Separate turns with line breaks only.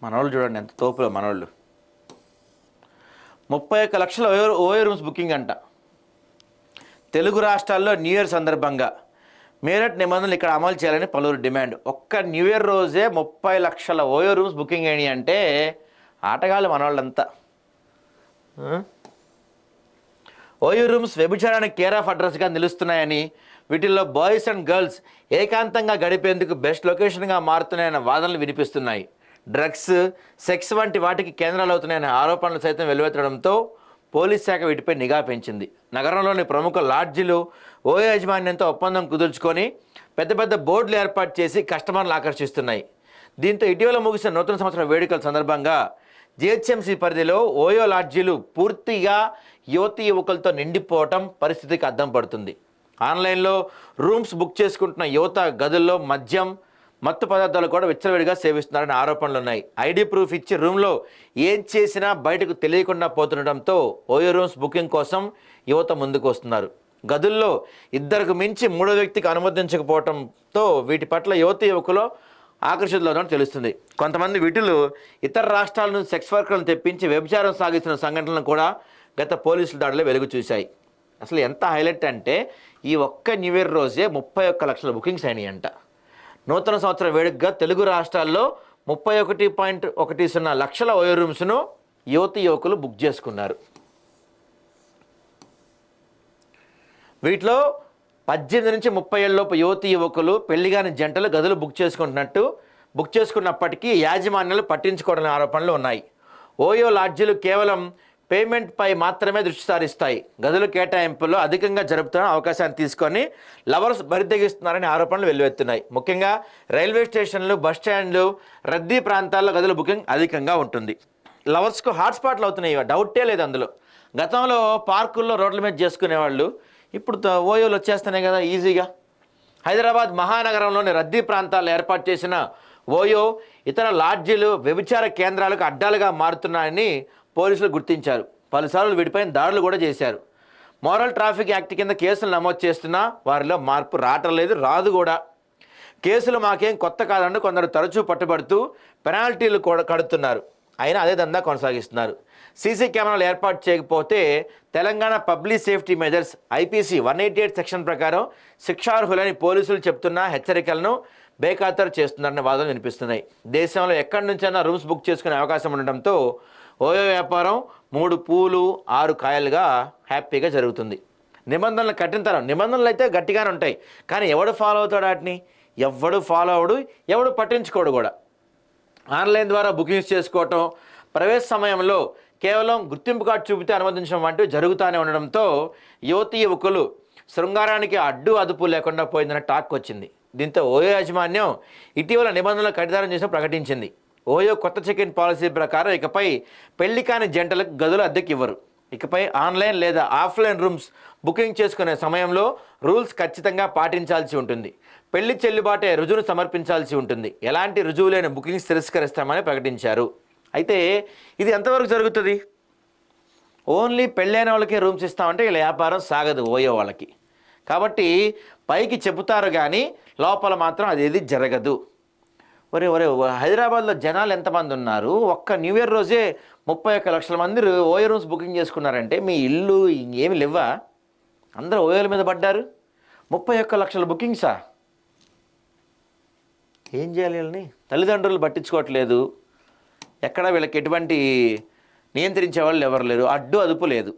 మనోళ్ళు చూడండి ఎంత తోపులో మనోళ్ళు. 31 లక్షల ఓయో రూమ్స్ బుకింగ్ అంట. తెలుగు రాష్ట్రాల్లో న్యూ ఇయర్ సందర్భంగా మేరట్ నిబంధనలు ఇక్కడ అమలు చేయాలని పలువురు డిమాండ్. ఒక్క న్యూ ఇయర్ రోజే 30 లక్షల ఓయో రూమ్స్ బుకింగ్ అయినాయి అంటే ఆటగాళ్ళు మనవాళ్ళంతా. ఓయో రూమ్స్ వ్యభిచారానికి కేర్ ఆఫ్ అడ్రస్గా నిలుస్తున్నాయని, వీటిల్లో బాయ్స్ అండ్ గర్ల్స్ ఏకాంతంగా గడిపేందుకు బెస్ట్ లొకేషన్గా మారుతున్నాయన్న వాదనలు వినిపిస్తున్నాయి. డ్రగ్స్, సెక్స్ వంటి వాటికి కేంద్రాలు అవుతున్నాయనే ఆరోపణలు సైతం వెలువెత్తడంతో పోలీస్ శాఖ వీటిపై నిఘా పెంచింది. నగరంలోని ప్రముఖ లాడ్జీలు ఓయో యాజమాన్యంతో ఒప్పందం కుదుర్చుకొని పెద్ద పెద్ద బోర్డులు ఏర్పాటు చేసి కస్టమర్లు ఆకర్షిస్తున్నాయి. దీంతో ఇటీవల ముగిసిన నూతన సంవత్సర వేడుకల సందర్భంగా జిహెచ్ఎంసీ పరిధిలో ఓయో లాడ్జీలు పూర్తిగా యువతీ యువకులతో నిండిపోవటం పరిస్థితికి అద్దం పడుతుంది. ఆన్లైన్లో రూమ్స్ బుక్ చేసుకుంటున్న యువత గదుల్లో మద్యం, మత్తు పదార్థాలు కూడా విచ్చలవిడిగా సేవిస్తున్నారనే ఆరోపణలు ఉన్నాయి. ఐడి ప్రూఫ్ ఇచ్చి రూమ్లో ఏం చేసినా బయటకు తెలియకుండా పోతుండటంతో ఓయో రూమ్స్ బుకింగ్ కోసం యువత ముందుకు వస్తున్నారు. గదుల్లో ఇద్దరికి మించి మూడో వ్యక్తికి అనుమతించకపోవడంతో వీటి పట్ల యువకులు ఆకర్షితులవుతారని తెలుస్తుంది. కొంతమంది వీటిలో ఇతర రాష్ట్రాల నుంచి సెక్స్ వర్కర్లను తెప్పించి వ్యభిచారం సాగిస్తున్న సంఘటనలను కూడా గత పోలీసుల దాడిలో వెలుగు చూశాయి. అసలు ఎంత హైలైట్ అంటే ఈ ఒక్క న్యూ ఇయర్ రోజే 31 లక్షల బుకింగ్స్ అయినాయి అంట. నూతన సంవత్సరం వేడుకగా తెలుగు రాష్ట్రాల్లో 31.10 లక్షల ఓయో రూమ్స్ను యువకులు బుక్ చేసుకున్నారు. వీటిలో 18 నుంచి 30 ఏళ్ళలోపు యువకులు, పెళ్లిగాని జంటలు గదులు బుక్ చేసుకున్నప్పటికీ యాజమాన్యాలు పట్టించుకోవడం ఆరోపణలు ఉన్నాయి. ఓయో లాడ్జీలు కేవలం పేమెంట్పై మాత్రమే దృష్టి సారిస్తాయి. గదుల కేటాయింపుల్లో అధికంగా జరుపుతున్న అవకాశాన్ని తీసుకొని లవర్స్ బరితెగిస్తున్నారని ఆరోపణలు వెల్లువెత్తున్నాయి. ముఖ్యంగా రైల్వే స్టేషన్లు, బస్ స్టాండ్లు, రద్దీ ప్రాంతాల్లో గదుల బుకింగ్ అధికంగా ఉంటుంది. లవర్స్కు హాట్స్పాట్లు అవుతున్నాయి, డౌటే లేదు అందులో. గతంలో పార్కుల్లో రోడ్ల మీద చేసుకునేవాళ్ళు, ఇప్పుడు ఓయోలు వచ్చేస్తున్నాయి కదా ఈజీగా. హైదరాబాద్ మహానగరంలోని రద్దీ ప్రాంతాల్లో ఏర్పాటు చేసిన ఓయో, ఇతర లాడ్జీలు వ్యభిచార కేంద్రాలకు అడ్డాలుగా మారుతున్నాయని పోలీసులు గుర్తించారు. పలుసార్లు వీటిపైన దాడులు కూడా చేశారు. మోరల్ ట్రాఫిక్ యాక్ట్ కింద కేసులు నమోదు చేస్తున్నా వారిలో మార్పు రావట్లేదు, రాదు కూడా. కేసులు మాకేం కొత్త కాదంటూ కొందరు తరచూ పట్టుబడుతూ పెనాల్టీలు కూడా కడుతున్నారు. అయినా అదే దందా కొనసాగిస్తున్నారు. సీసీ కెమెరాలు ఏర్పాటు చేయకపోతే Telangana public safety measures IPC 188 section ప్రకారం శిక్షార్హులని పోలీసులు చెప్తున్న హెచ్చరికలను బేఖాతరు చేస్తున్నారనే వాదనలు వినిపిస్తున్నాయి. దేశంలో ఎక్కడి నుంచైనా రూమ్స్ బుక్ చేసుకునే అవకాశం ఉండడంతో ఓయో వ్యాపారం 3 పూలు 6 కాయలుగా హ్యాపీగా జరుగుతుంది. నిబంధనలు కఠినతరం, నిబంధనలు అయితే గట్టిగానే ఉంటాయి, కానీ ఎవడు ఫాలో అవుతాడు వాటిని? ఎవడు ఫాలో అవడు, ఎవడు పట్టించుకోడు కూడా. ఆన్లైన్ ద్వారా బుకింగ్స్ చేసుకోవటం, ప్రవేశ సమయంలో కేవలం గుర్తింపు కార్డు చూపితే అనుమతించడం వంటివి జరుగుతూనే ఉండడంతో యువకులు శృంగారానికి అడ్డు అదుపు లేకుండా పోయిందన్న టాక్ వచ్చింది. దీంతో ఓయో యాజమాన్యం ఇటీవల నిబంధనలు కఠినం చేసి ప్రకటించింది. ఓయో కొత్త చెక్-ఇన్ పాలసీ ప్రకారం ఇకపై పెళ్లి కాని జంటలకు గదులు అద్దెకి ఇవ్వరు. ఇకపై ఆన్లైన్ లేదా ఆఫ్లైన్ రూమ్స్ బుకింగ్ చేసుకునే సమయంలో రూల్స్ ఖచ్చితంగా పాటించాల్సి ఉంటుంది. పెళ్లి చెల్లుబాటే రుజువును సమర్పించాల్సి ఉంటుంది. ఎలాంటి రుజువు లేని బుకింగ్స్ తిరస్కరిస్తామని ప్రకటించారు. అయితే ఇది ఎంతవరకు జరుగుతుంది? ఓన్లీ పెళ్ళైన వాళ్ళకే రూమ్స్ ఇస్తామంటే ఇలా వ్యాపారం సాగదు ఓయో వాళ్ళకి. కాబట్టి పైకి చెబుతారు కానీ లోపల మాత్రం అదేది జరగదు. ఒరే హైదరాబాద్లో జనాలు ఎంతమంది ఉన్నారు? ఒక్క న్యూ ఇయర్ రోజే 31 లక్షల మంది ఓయో రూమ్స్ బుకింగ్ చేసుకున్నారంటే మీ ఇల్లు ఏమి లేవా? అందరూ ఓయోల మీద పడ్డారు. 31 లక్షల బుకింగ్సా? ఏం చేయాలి వీళ్ళని? తల్లిదండ్రులు పట్టించుకోవట్లేదు, ఎక్కడ వీళ్ళకి ఎటువంటి నియంత్రించే వాళ్ళు ఎవరు లేరు, అడ్డు అదుపు లేదు.